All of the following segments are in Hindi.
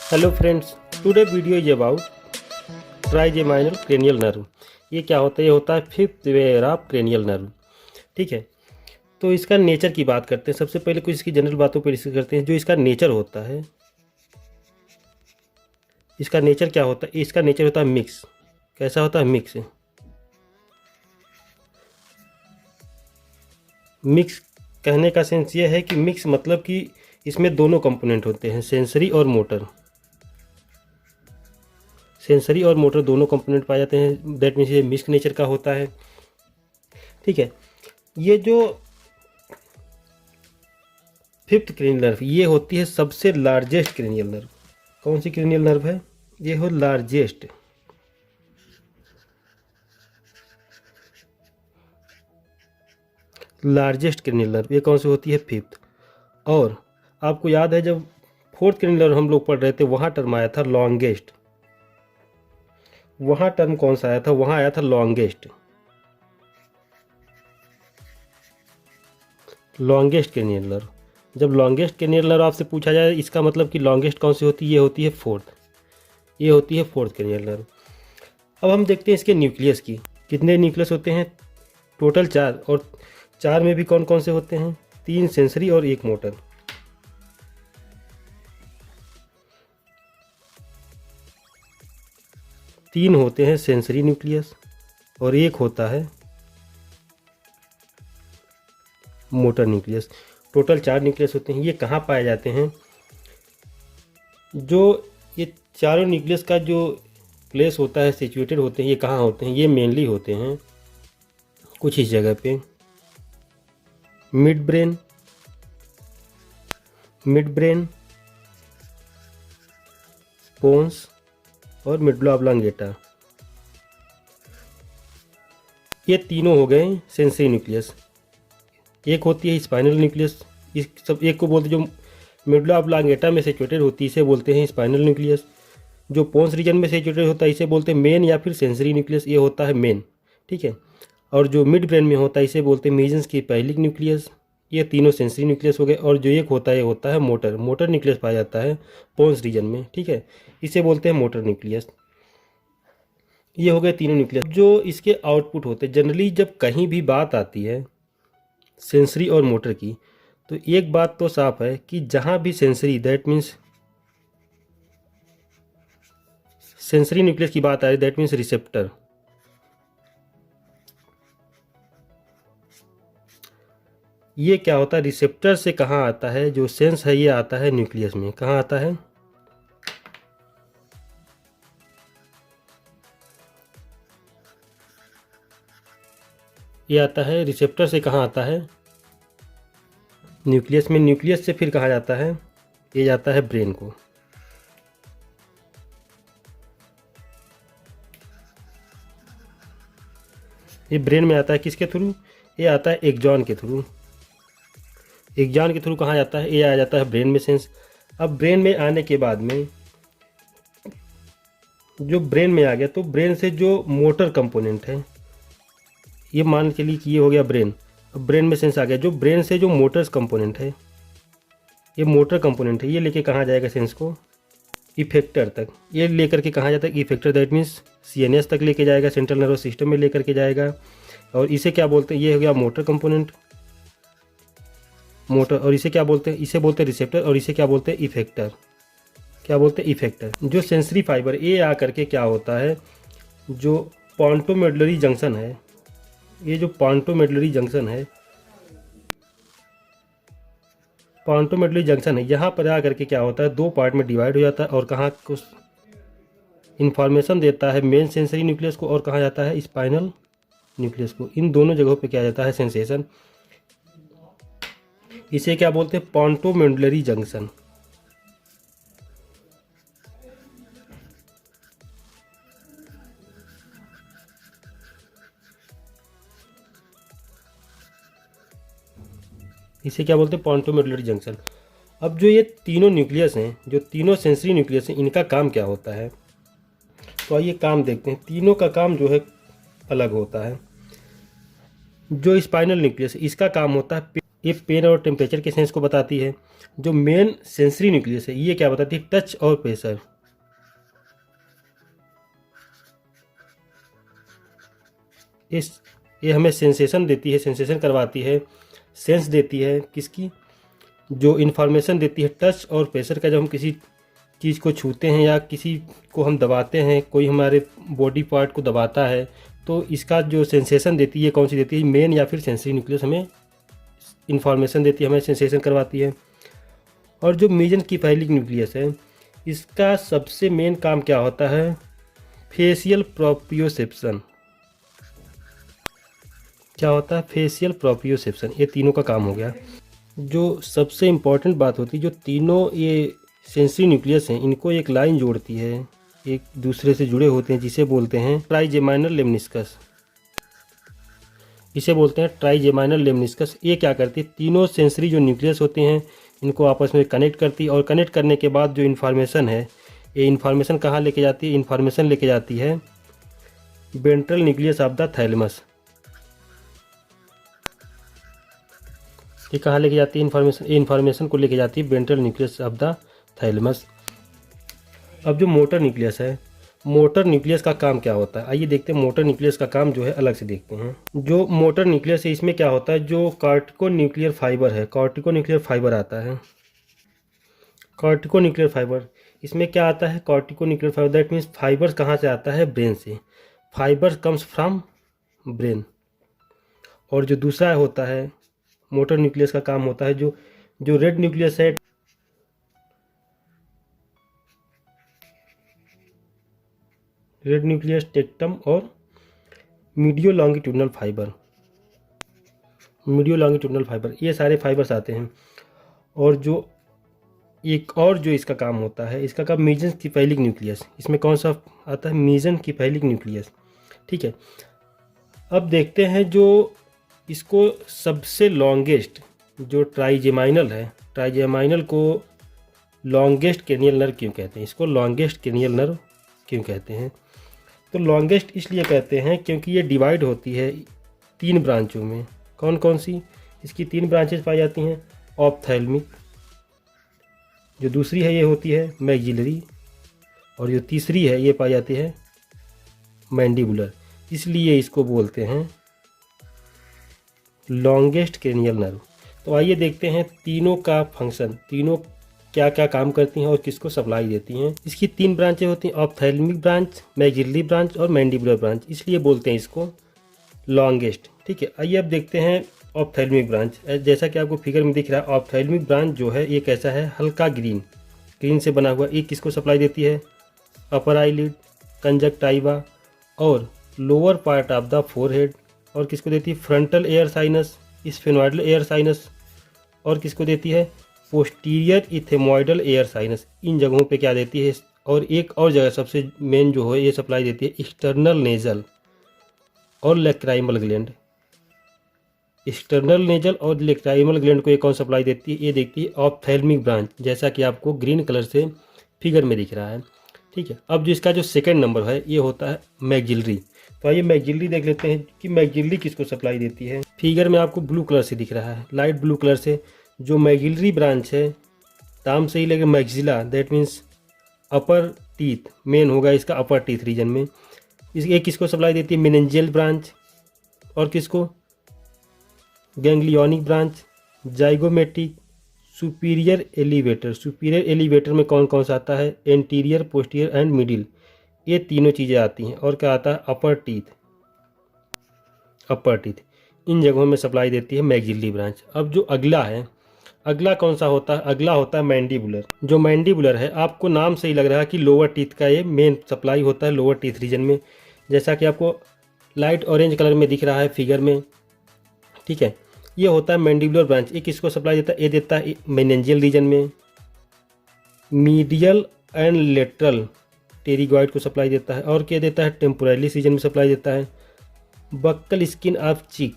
Hello friends, today video is about trigeminal cranial nerve. ये क्या होता है? ये होता है fifth layer of cranial nerve. ठीक है, तो इसका नेचर की बात करते हैं। सबसे पहले कुछ इसकी जनरल बातों पर डिस्कस करते हैं। जो इसका नेचर होता है, इसका नेचर क्या होता है? इसका नेचर होता है मिक्स। कैसा होता है? मिक्स। मिक्स कहने का सेंस ये है कि मिक्स मतलब कि इसमें दोनों कंपोनेंट होते हैं, सेंसरी और मोटर। सेंसरी और मोटर दोनों कंपोनेंट पाए जाते हैं। दैट मीन्स ये मिक्स नेचर का होता है। ठीक है, ये जो फिफ्थ क्रेनियल नर्व, ये होती है सबसे लार्जेस्ट क्रेनियल नर्व। कौन सी क्रेनियल नर्व है? ये हो लार्जेस्ट। लार्जेस्ट क्रेनियल नर्व ये कौन सी होती है? फिफ्थ। और आपको याद है जब फोर्थ क्रेनियल नर्व हम लोग पढ़ रहे थे, वहाँ टर्म आया था लॉन्गेस्ट। वहाँ टर्म कौन सा आया था? वहाँ आया था लॉन्गेस्ट। Longest cranial nerve. जब लॉन्गेस्ट क्रेनियल नर्व आपसे पूछा जाए, इसका मतलब कि लॉन्गेस्ट कौन सी होती है? ये होती है फोर्थ। ये होती है फोर्थ क्रेनियल नर्व। अब हम देखते हैं इसके न्यूक्लियस की। कितने न्यूक्लियस होते हैं? टोटल 4। और 4 में भी कौन कौन से होते हैं? 3 सेंसरी और 1 मोटर। तीन होते हैं सेंसरी न्यूक्लियस और 1 होता है मोटर न्यूक्लियस। टोटल 4 न्यूक्लियस होते हैं। ये कहाँ पाए जाते हैं? जो ये चारों न्यूक्लियस का जो प्लेस होता है, सिचुएटेड होते हैं, ये कहाँ होते हैं? ये मेनली होते हैं कुछ इस जगह पे। मिड ब्रेन, पोन्स और मिडुला ऑब्लांगेटा। ये तीनों हो गए सेंसरी न्यूक्लियस। एक होती है स्पाइनल न्यूक्लियस। इस सब एक को बोलते, जो मिडुला ऑब्लांगेटा में सिचुएटेड होती है इसे बोलते हैं स्पाइनल न्यूक्लियस। जो पोन्स रीजन में सिचुएटेड होता है इसे बोलते हैं मेन या फिर सेंसरी न्यूक्लियस। ये होता है मेन। ठीक है, और जो मिड ब्रेन में होता है इसे बोलते हैं मीजेंस की पैलिक न्यूक्लियस। ये तीनों सेंसरी न्यूक्लियस हो गए। और जो एक होता है, ये होता है मोटर न्यूक्लियस पाया जाता है पोन्स रीजन में। ठीक है, इसे बोलते हैं मोटर न्यूक्लियस। ये हो गए तीनों न्यूक्लियस। जो इसके आउटपुट होते हैं, जनरली जब कहीं भी बात आती है सेंसरी और मोटर की, तो एक बात तो साफ है कि जहाँ भी sensory, that means sensory nucleus की बात आ रही, दैट मीन्स रिसेप्टर। ये क्या होता है? रिसेप्टर से कहाँ आता है? जो सेंस है ये आता है न्यूक्लियस में। कहाँ आता है? ये आता है रिसेप्टर से। कहाँ आता है? न्यूक्लियस में। न्यूक्लियस से फिर कहाँ जाता है? ये जाता है ब्रेन को। ये ब्रेन में आता है किसके थ्रू? ये आता है एक्सॉन के थ्रू। एक्सॉन के थ्रू कहाँ जाता है? ये आ जाता है ब्रेन में सेंस। अब ब्रेन में आने के बाद में, जो ब्रेन में आ गया, तो ब्रेन से जो मोटर कंपोनेंट है, ये मान के लिए कि ये हो गया ब्रेन। अब ब्रेन में सेंस आ गया। जो ब्रेन से जो मोटर्स कंपोनेंट है, ये मोटर कंपोनेंट है, ये लेके कहाँ जाएगा सेंस को? इफेक्टर तक। ये लेकर के कहाँ जाता है? इफेक्टर, दैट मीन्स सीएनएस तक लेके जाएगा, सेंट्रल नर्वस सिस्टम में लेकर के जाएगा। और इसे क्या बोलते हैं? ये हो गया मोटर कंपोनेंट, मोटर। और इसे क्या बोलते हैं? इसे बोलते हैं रिसेप्टर। और इसे क्या बोलते हैं? इफेक्टर। क्या बोलते हैं? इफेक्टर। जो सेंसरी फाइबर, ये आ करके क्या होता है, जो पॉन्टोमेडुलरी जंक्शन है, ये जो पॉन्टोमेडुलरी जंक्शन है, पॉन्टोमेडुलरी जंक्शन है, यहाँ पर आ करके क्या होता है, 2 पार्ट में डिवाइड हो जाता है। और कहाँ कुछ इन्फॉर्मेशन देता है मेन सेंसरी न्यूक्लियस को, और कहाँ जाता है? स्पाइनल न्यूक्लियस को। इन दोनों जगहों पे क्या जाता है? सेंसेशन। इसे क्या बोलते हैं? पॉन्टोमेडुलरी जंक्शन। इसे क्या बोलते हैं? पॉन्टोमेडुलरी जंक्शन। अब जो ये तीनों न्यूक्लियस हैं, जो तीनों सेंसरी न्यूक्लियस हैं, इनका काम क्या होता है? तो आइए काम देखते हैं। तीनों का काम जो है अलग होता है। जो स्पाइनल न्यूक्लियस, इसका काम होता है ये पेन और टेम्परेचर के सेंस को बताती है। जो मेन सेंसरी न्यूक्लियस है ये क्या बताती है, टच और प्रेशर। ये हमें सेंसेशन देती है, सेंसेशन करवाती है, सेंस देती है किसकी, जो इन्फॉर्मेशन देती है टच और प्रेशर का। जब हम किसी चीज़ को छूते हैं या किसी को हम दबाते हैं, कोई हमारे बॉडी पार्ट को दबाता है, तो इसका जो सेंसेशन देती है कौन सी देती है, मेन या फिर सेंसरी न्यूक्लियस हमें इन्फॉर्मेशन देती है, हमें सेंसेशन करवाती है। और जो मेसेनकेफेलिक न्यूक्लियस है इसका सबसे मेन काम क्या होता है, फेशियल प्रोप्रियोसेप्शन। क्या होता है, फेशियल प्रोप्रियोसेप्शन। ये तीनों का काम हो गया। जो सबसे इम्पॉर्टेंट बात होती है, जो तीनों ये सेंसरी न्यूक्लियस हैं इनको एक लाइन जोड़ती है, एक दूसरे से जुड़े होते हैं, जिसे बोलते हैं ट्राइजेमाइनल लेमनिस्कस। इसे बोलते हैं ट्राइजेमाइनल लेमनिस्कस। ये क्या करती है, तीनों सेंसरी जो न्यूक्लियस होते हैं इनको आपस में कनेक्ट करती है, और कनेक्ट करने के बाद जो इन्फॉर्मेशन है, ये इन्फॉर्मेशन कहाँ लेके जाती है, इन्फॉर्मेशन लेके जाती है ventral nucleus of the thalamus. ये कहाँ लेके जाती है इन्फॉर्मेशन, ये इन्फॉर्मेशन को लेके जाती है ventral nucleus of the thalamus. अब जो मोटर न्यूक्लियस है, मोटर न्यूक्लियस का काम क्या होता है, आइए देखते हैं मोटर न्यूक्लियस का काम जो है अलग से देखते हैं। जो मोटर न्यूक्लियस है इसमें क्या होता है, जो कॉर्टिको न्यूक्लियर फाइबर है, कॉर्टिको न्यूक्लियर फाइबर आता है। कॉर्टिको न्यूक्लियर फाइबर इसमें क्या आता है, cortico nuclear fibre, that means fibre कहाँ से आता है, ब्रेन से। Fibre comes from brain. और जो दूसरा होता है मोटर न्यूक्लियस का काम होता है, जो रेड न्यूक्लियस है, रेड न्यूक्लियस, टेक्टम और मीडियो लॉन्गिट्यूडनल फाइबर, मीडियो लॉन्गिट्यूडनल फाइबर, ये सारे फाइबर्स आते हैं। और जो एक और जो इसका काम होता है, इसका काम मेसेनकेफेलिक न्यूक्लियस, इसमें कौन सा आता है, मेसेनकेफेलिक न्यूक्लियस। ठीक है, अब देखते हैं जो इसको सबसे लॉन्गेस्ट जो ट्राइजेमाइनल है, ट्राइजेमाइनल को लॉन्गेस्ट क्रेनियल नर्व क्यों कहते हैं, इसको लॉन्गेस्ट क्रेनियल नर्व क्यों कहते हैं, तो लॉन्गेस्ट इसलिए कहते हैं क्योंकि ये डिवाइड होती है 3 ब्रांचों में। कौन कौन सी, इसकी 3 ब्रांचेस पाई जाती हैं, ऑप्थेल्मिक, जो दूसरी है ये होती है मैक्सिलरी, और जो तीसरी है ये पाई जाती है मैंडिबुलर। इसलिए इसको बोलते हैं लॉन्गेस्ट क्रेनियल नर्व। तो आइए देखते हैं तीनों का फंक्शन, तीनों क्या क्या काम करती हैं और किसको सप्लाई देती हैं। इसकी 3 ब्रांचें होती हैं, ऑप्थेल्मिक ब्रांच, मैक्सिलरी ब्रांच और मैंडिबुलर ब्रांच, इसलिए बोलते हैं इसको लॉन्गेस्ट। ठीक है, आइए अब देखते हैं ऑप्थेल्मिक ब्रांच। जैसा कि आपको फिगर में दिख रहा है, ऑप्थेल्मिक ब्रांच जो है ये कैसा है, हल्का ग्रीन, ग्रीन से बना हुआ। ये किसको सप्लाई देती है, अपर आईलिड, कंजक्टाइवा और lower part of the forehead. और किसको देती है, frontal air sinus, स्फेनोइडल air sinus. और किसको देती है, पोस्टीरियर इथेमोइडल एयर साइनस। इन जगहों पे क्या देती है। और एक और जगह सबसे मेन जो है ये सप्लाई देती है एक्सटर्नल नेजल और लेक्राइमल ग्लैंड। एक्सटर्नल नेजल और लेक्राइमल ग्लैंड को ये कौन सप्लाई देती है, ये देखती है ऑप्थेल्मिक ब्रांच, जैसा कि आपको ग्रीन कलर से फिगर में दिख रहा है। ठीक है, अब जो इसका जो सेकंड नंबर है ये होता है मैक्सिलरी। तो आइए मैक्सिलरी देख लेते हैं कि मैक्सिलरी किसको सप्लाई देती है। फिगर में आपको ब्लू कलर से दिख रहा है, लाइट ब्लू कलर से। जो मैक्सिलरी ब्रांच है, नाम से ही लगे maxilla, that means upper teeth, main होगा इसका अपर टीथ रीजन में। ये किसको सप्लाई देती है, मेनिंजियल ब्रांच। और किसको, ganglionic branch, zygomatic, superior elevator. Superior elevator में कौन कौन सा आता है, एंटीरियर, पोस्टीरियर एंड मिडिल, ये तीनों चीज़ें आती हैं। और क्या आता है, अपर टीथ, अपर टीथ, इन जगहों में सप्लाई देती है मैक्सिलरी ब्रांच। अब जो अगला है, अगला कौन सा होता है, अगला होता है मैंडिबुलर। जो मैंडिबुलर है, आपको नाम से ही लग रहा है कि लोअर टीथ का ये मेन सप्लाई होता है लोअर टीथ रीजन में, जैसा कि आपको लाइट ऑरेंज कलर में दिख रहा है फिगर में। ठीक है, ये होता है मैंडिबुलर ब्रांच। ये किसको सप्लाई देता है, ये देता है मेनिंजियल रीजन में, मीडियल एंड लेटरल टेरिगॉइड को सप्लाई देता है। और क्या देता है, टेम्पोरालिस रीजन में सप्लाई देता है। Buccal skin of cheek,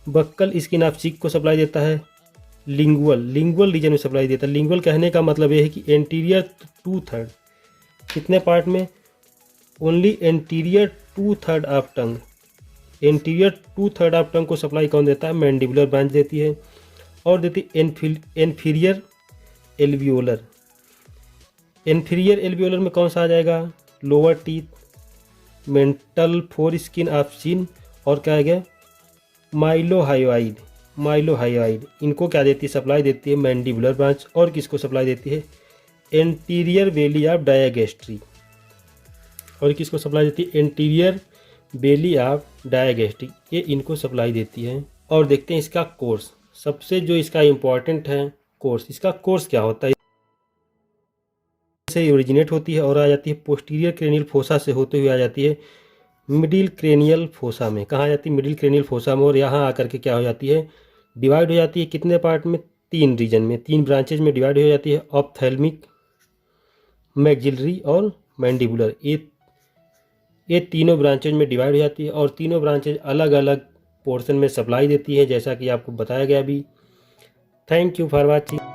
buccal skin of cheek को सप्लाई देता है। लिंगुअल, लिंगुअल रीजन में सप्लाई देता है। लिंगुअल कहने का मतलब ये है कि एंटीरियर 2/3, कितने पार्ट में, only anterior 2/3 of tongue, anterior 2/3 of tongue को सप्लाई कौन देता है? मैंडिबुलर ब्रांच देती है। और देती इन्फीरियर एल्वियोलर। इन्फीरियर एल्वियोलर में कौन सा आ जाएगा? Lower teeth, mental for skin of chin, और क्या आ गया? माइलोहायोइड। माइलोहायोइड इनको क्या देती है? सप्लाई देती है मैंडिबुलर ब्रांच। और किसको सप्लाई देती है? Anterior belly of digastric. और किसको सप्लाई देती है? एंटीरियर बेली ऑफ डायागेस्ट्री, ये इनको सप्लाई देती है। और देखते हैं इसका कोर्स, सबसे जो इसका इम्पॉर्टेंट है कोर्स। इसका कोर्स क्या होता है? से ओरिजिनेट होती है और आ जाती है पोस्टीरियर क्रेनियल फोसा से होते हुए आ जाती है मिडिल क्रेनियल फोसा में। कहाँ आ जाती है? मिडिल क्रेनियल फोसा में। और यहाँ आकर के क्या हो जाती है? डिवाइड हो जाती है कितने पार्ट में? 3 रीजन में, 3 ब्रांचेज में डिवाइड हो जाती है। ऑप्थेल्मिक, मैक्सिलरी और मैंडिबुलर, ये तीनों ब्रांचेज में डिवाइड हो जाती है। और तीनों ब्रांचेज अलग अलग पोर्शन में सप्लाई देती है, जैसा कि आपको बताया गया अभी। Thank you for watching.